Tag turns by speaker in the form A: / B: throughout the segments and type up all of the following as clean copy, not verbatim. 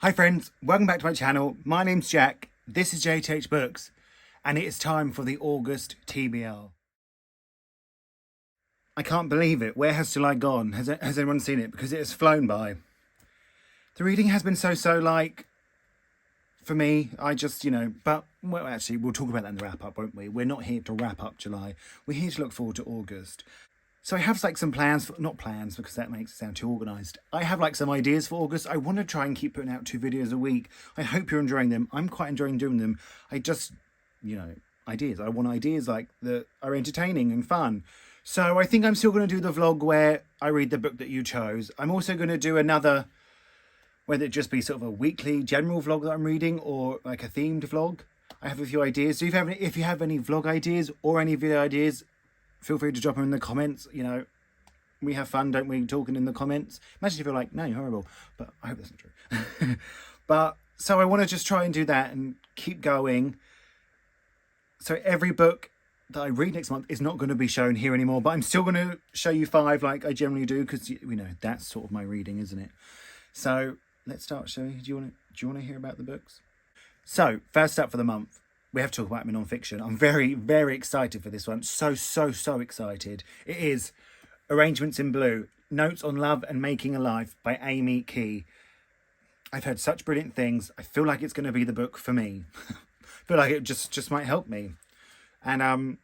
A: Hi friends, welcome back to my channel. My name's Jack, this is Jthbooks, and it is time for the August TBR. I can't believe it. Where has July gone? Has anyone seen it? Because it has flown by. The reading has been so like, for me, but, well, actually, we'll talk about that in the wrap-up, won't we? We're not here to wrap up July. We're here to look forward to August. So I have some plans, not plans because that makes it sound too organised. I have some ideas for August. I want to try and keep putting out 2 videos a week. I hope you're enjoying them. I'm quite enjoying doing them. I just, ideas. I want ideas that are entertaining and fun. So I think I'm still going to do the vlog where I read the book that you chose. I'm also going to do another, whether it just be sort of a weekly general vlog that I'm reading or a themed vlog. I have a few ideas. So if you have any vlog ideas or any video ideas, feel free to drop them in the comments. We have fun, don't we, talking in the comments. Imagine if you're like, no, you're horrible. But I hope that's not true. So I want to just try and do that and keep going. So every book that I read next month is not going to be shown here anymore. But I'm still going to show you 5 like I generally do. Because, that's sort of my reading, isn't it? So let's start, shall we? Do you want to hear about the books? So first up for the month, we have to talk about my non-fiction. I'm very, very excited for this one. So excited. It is Arrangements in Blue, Notes on Love and Making a Life by Amy Key. I've heard such brilliant things. I feel like it's going to be the book for me. I feel like it just might help me. And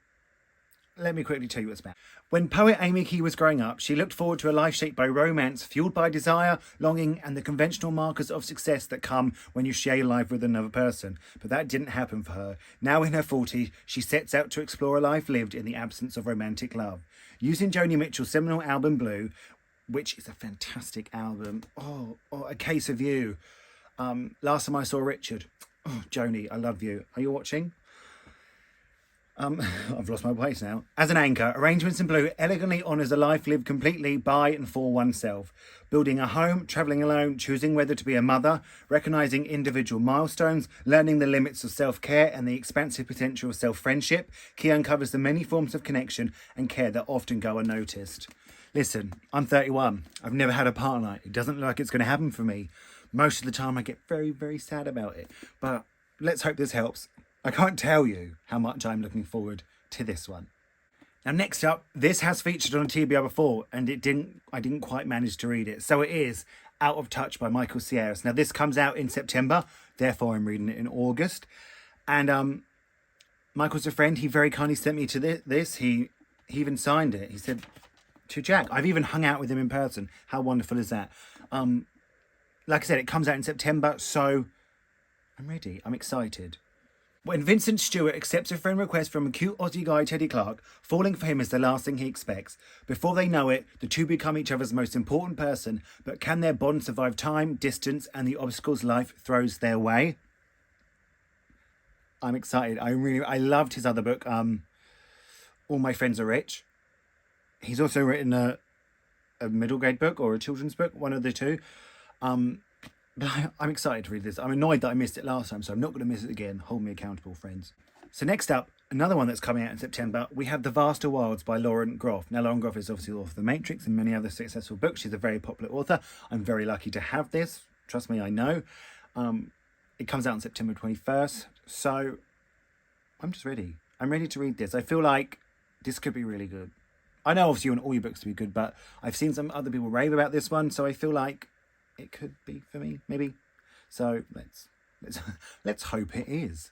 A: let me quickly tell you what it's about. When poet Amy Key was growing up, she looked forward to a life shaped by romance, fueled by desire, longing, and the conventional markers of success that come when you share life with another person. But that didn't happen for her. Now in her 40s, she sets out to explore a life lived in the absence of romantic love. Using Joni Mitchell's seminal album Blue, which is a fantastic album. Oh, A Case of You. Last time I saw Richard. Oh, Joni, I love you. Are you watching? I've lost my place now. As an anchor, Arrangements in Blue elegantly honours a life lived completely by and for oneself. Building a home, travelling alone, choosing whether to be a mother, recognising individual milestones, learning the limits of self-care and the expansive potential of self-friendship, Key uncovers the many forms of connection and care that often go unnoticed. Listen, I'm 31. I've never had a partner. It doesn't look like it's going to happen for me. Most of the time I get very, very sad about it. But let's hope this helps. I can't tell you how much I'm looking forward to this one. Now, next up, this has featured on a TBR before, and I didn't quite manage to read it. So it is Out of Touch by Michael Sierras. Now, this comes out in September, therefore I'm reading it in August. And Michael's a friend. He very kindly sent me to this. He even signed it. He said, to Jack. I've even hung out with him in person. How wonderful is that? Like I said, it comes out in September, so I'm ready. I'm excited. When Vincent Stewart accepts a friend request from a cute Aussie guy, Teddy Clark, falling for him is the last thing he expects. Before they know it, the two become each other's most important person, but can their bond survive time, distance, and the obstacles life throws their way? I'm excited. I loved his other book, All My Friends Are Rich. He's also written a middle grade book or a children's book, one of the two. But I'm excited to read this. I'm annoyed that I missed it last time, so I'm not going to miss it again. Hold me accountable, friends. So next up, another one that's coming out in September, we have The Vaster Wilds by Lauren Groff. Now, Lauren Groff is obviously the author of The Matrix and many other successful books. She's a very popular author. I'm very lucky to have this. Trust me, I know. It comes out on September 21st. So I'm just ready. I'm ready to read this. I feel like this could be really good. I know obviously you want all your books to be good, but I've seen some other people rave about this one, so I feel like it could be for me, maybe. So let's hope it is.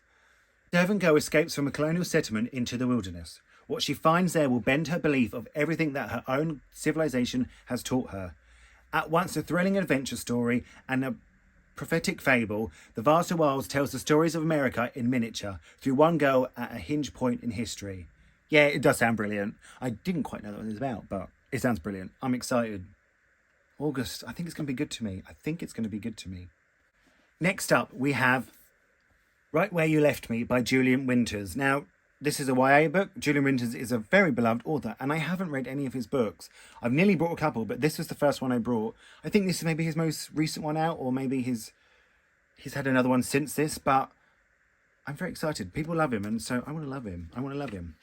A: Servant Girl escapes from a colonial settlement into the wilderness. What she finds there will bend her belief of everything that her own civilization has taught her. At once a thrilling adventure story and a prophetic fable, The Vaster Wilds tells the stories of America in miniature through one girl at a hinge point in history. Yeah, it does sound brilliant. I didn't quite know what it was about, but it sounds brilliant. I'm excited. August, I think it's going to be good to me. Next up, we have Right Where You Left Me by Julian Winters. Now, this is a YA book. Julian Winters is a very beloved author, and I haven't read any of his books. I've nearly brought a couple, but this was the first one I brought. I think this is maybe his most recent one out, or maybe he's had another one since this, but I'm very excited. People love him, and so I want to love him.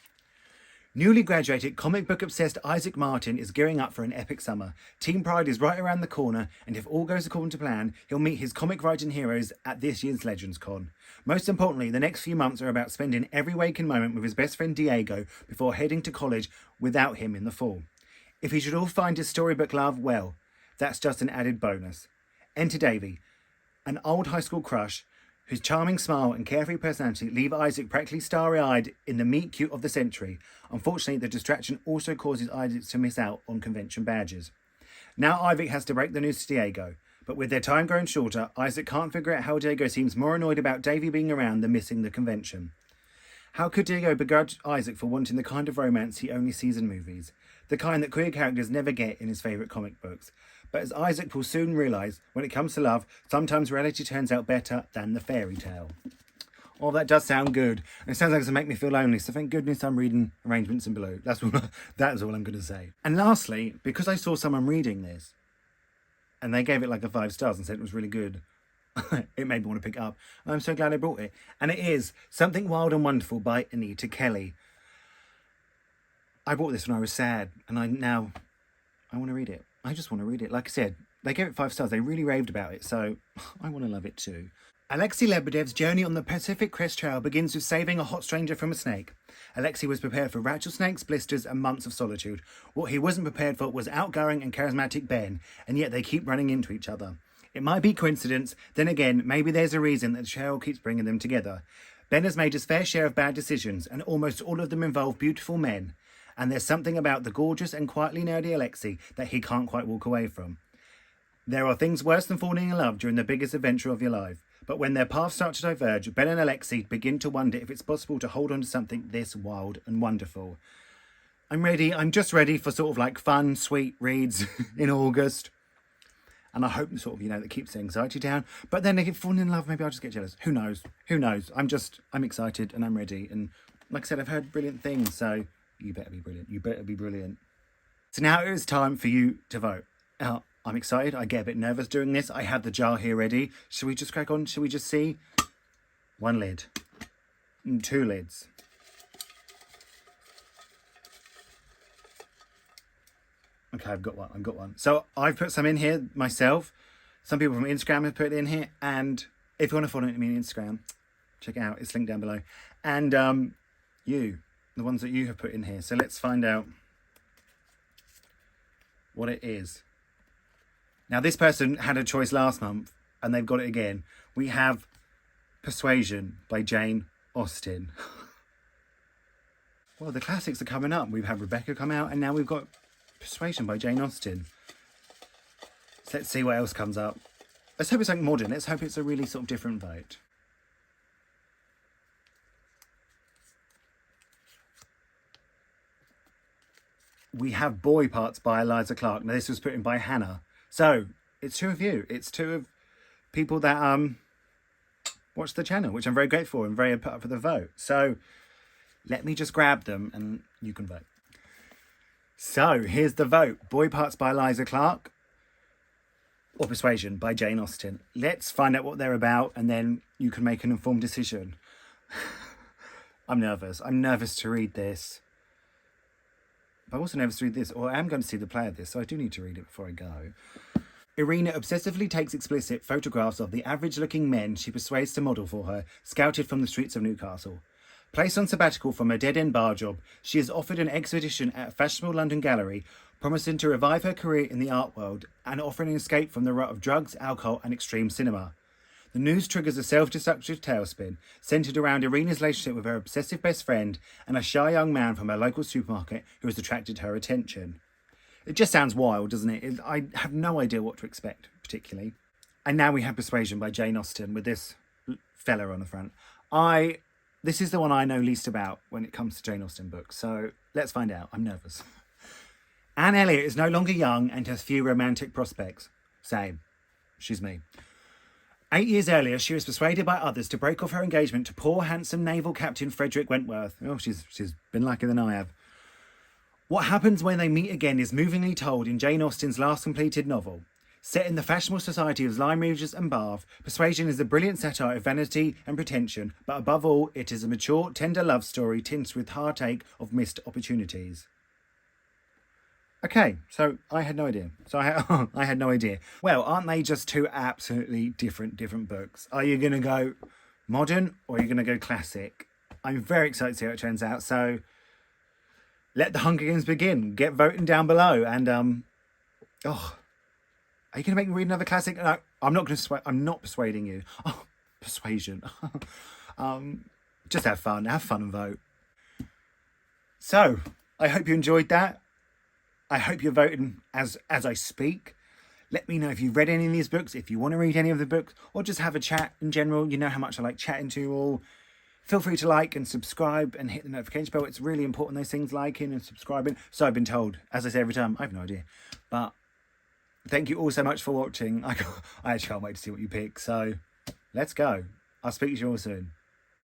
A: Newly graduated, comic book obsessed Isaac Martin is gearing up for an epic summer. Team Pride is right around the corner, and if all goes according to plan, he'll meet his comic writing heroes at this year's Legends Con. Most importantly, the next few months are about spending every waking moment with his best friend Diego before heading to college without him in the fall. If he should all find his storybook love, well, that's just an added bonus. Enter Davy, an old high school crush whose charming smile and carefree personality leave Isaac practically starry-eyed in the meet cute of the century. Unfortunately, the distraction also causes Isaac to miss out on convention badges. Now Isaac has to break the news to Diego, but with their time growing shorter, Isaac can't figure out how Diego seems more annoyed about Davy being around than missing the convention. How could Diego begrudge Isaac for wanting the kind of romance he only sees in movies? The kind that queer characters never get in his favourite comic books. But as Isaac will soon realise, when it comes to love, sometimes reality turns out better than the fairy tale. Oh, that does sound good. And it sounds like it's going to make me feel lonely, so thank goodness I'm reading Arrangements in Blue. That is all I'm going to say. And lastly, because I saw someone reading this, and they gave it like a 5 stars and said it was really good, it made me want to pick it up. I'm so glad I brought it. And it is Something Wild and Wonderful by Anita Kelly. I bought this when I was sad, and I want to read it. I just want to read it. Like I said, they gave it 5 stars. They really raved about it, so I want to love it too. Alexei Lebedev's journey on the Pacific Crest Trail begins with saving a hot stranger from a snake. Alexei was prepared for rattlesnakes, blisters, and months of solitude. What he wasn't prepared for was outgoing and charismatic Ben, and yet they keep running into each other. It might be coincidence, then again, maybe there's a reason that the trail keeps bringing them together. Ben has made his fair share of bad decisions, and almost all of them involve beautiful men. And there's something about the gorgeous and quietly nerdy Alexei that he can't quite walk away from. There are things worse than falling in love during the biggest adventure of your life. But when their paths start to diverge, Ben and Alexei begin to wonder if it's possible to hold on to something this wild and wonderful. I'm ready. I'm just ready for sort of like fun, sweet reads in August. And I hope sort of, that keeps the anxiety down. But then if falling in love, maybe I'll just get jealous. Who knows? Who knows? I'm excited and I'm ready. And like I said, I've heard brilliant things, so you better be brilliant. You better be brilliant. So now it is time for you to vote. I'm excited. I get a bit nervous doing this. I have the jar here ready. Shall we just crack on? Shall we just see? 1 lid. 2 lids. Okay, I've got one. So I've put some in here myself. Some people from Instagram have put it in here. And if you want to follow me on Instagram, check it out. It's linked down below. And the ones that you have put in here. So let's find out what it is. Now, this person had a choice last month, and they've got it again. We have Persuasion by Jane Austen. Well, the classics are coming up. We've had Rebecca come out, and now we've got Persuasion by Jane Austen. So let's see what else comes up. Let's hope it's something modern. Let's hope it's a really sort of different vote. We have Boy Parts by Eliza Clark. Now, this was put in by Hannah. So, it's 2 of you. It's 2 of people that watch the channel, which I'm very grateful and very up for the vote. So, let me just grab them and you can vote. So, here's the vote. Boy Parts by Eliza Clark or Persuasion by Jane Austen. Let's find out what they're about and then you can make an informed decision. I'm nervous. I'm nervous to read this. But I'm also nervous to read this, or I am going to see the play of this, so I do need to read it before I go. Irina obsessively takes explicit photographs of the average-looking men she persuades to model for her, scouted from the streets of Newcastle. Placed on sabbatical from a dead-end bar job, she is offered an expedition at a fashionable London gallery, promising to revive her career in the art world and offering an escape from the rut of drugs, alcohol and extreme cinema. The news triggers a self-destructive tailspin, centred around Irina's relationship with her obsessive best friend and a shy young man from her local supermarket who has attracted her attention. It just sounds wild, doesn't it? I have no idea what to expect, particularly. And now we have Persuasion by Jane Austen with this fella on the front. This is the one I know least about when it comes to Jane Austen books, so let's find out. I'm nervous. Anne Elliot is no longer young and has few romantic prospects. Same. She's me. 8 years earlier, she was persuaded by others to break off her engagement to poor, handsome naval captain Frederick Wentworth. Oh, she's been luckier than I have. What happens when they meet again is movingly told in Jane Austen's last completed novel. Set in the fashionable society of Lyme Regis and Bath, Persuasion is a brilliant satire of vanity and pretension, but above all, it is a mature, tender love story tinged with heartache of missed opportunities. Okay, so I had no idea. I had no idea. Well, aren't they just two absolutely different books? Are you going to go modern or are you going to go classic? I'm very excited to see how it turns out. So let the Hunger Games begin. Get voting down below. And, are you going to make me read another classic? No, I'm not going to I'm not persuading you. Oh, persuasion. Just have fun and vote. So I hope you enjoyed that. I hope you're voting as I speak. Let me know if you've read any of these books, if you want to read any of the books, or just have a chat in general. You know how much I like chatting to you all. Feel free to like and subscribe and hit the notification bell. It's really important, those things, liking and subscribing. So I've been told, as I say every time, I have no idea. But thank you all so much for watching. I actually can't wait to see what you pick. So let's go. I'll speak to you all soon.